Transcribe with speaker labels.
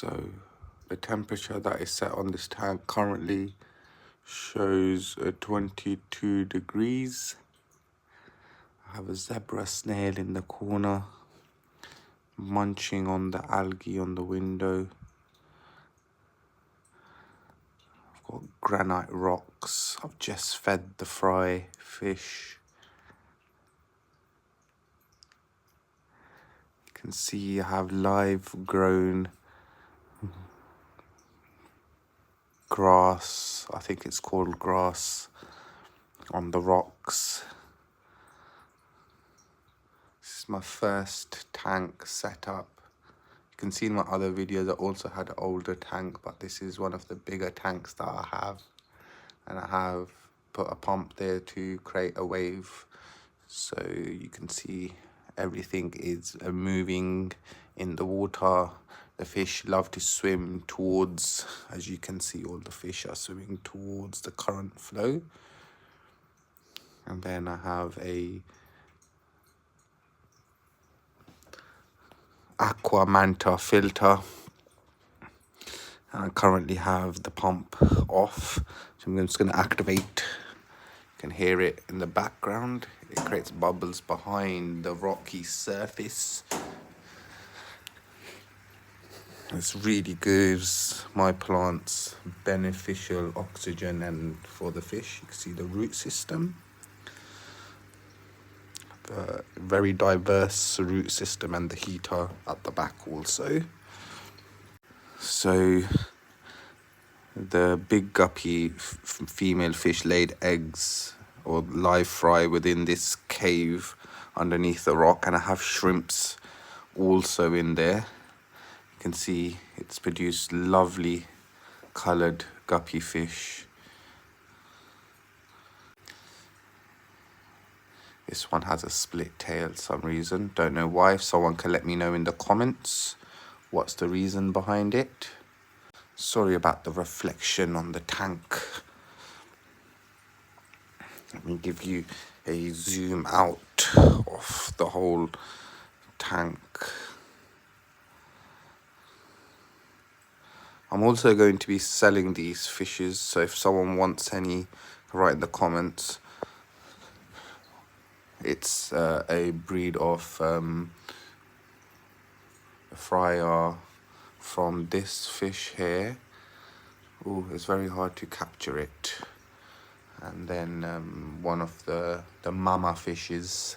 Speaker 1: So the temperature that is set on this tank currently shows 22 degrees. I have a zebra snail in the corner munching on the algae on the window. I've got granite rocks. I've just fed the fry fish. You can see I have live grown grass, I think it's called grass, on the rocks. This is my first tank setup. You can see in my other videos I also had an older tank, but this is one of the bigger tanks that I have. And I have put a pump there to create a wave, so you can see everything is moving in the water. The fish love to swim towards, as you can see, all the fish are swimming towards the current flow. And then I have a aqua manta filter, and I currently have the pump off, so I'm just going to activate. You can hear it in the background. It creates bubbles behind the rocky surface. This really gives my plants beneficial oxygen, and for the fish, you can see the root system. The very diverse root system, and the heater at the back also. So the big guppy female fish laid eggs or live fry within this cave underneath the rock, and I have shrimps also in there. You can see it's produced lovely coloured guppy fish. This one has a split tail for some reason, don't know why. If someone can let me know in the comments what's the reason behind it. Sorry about the reflection on the tank. Let me give you a zoom out of the whole tank. I'm also going to be selling these fishes, so if someone wants any, write in the comments. It's a breed of fryer from this fish here. Oh, it's very hard to capture it. And then one of the mama fishes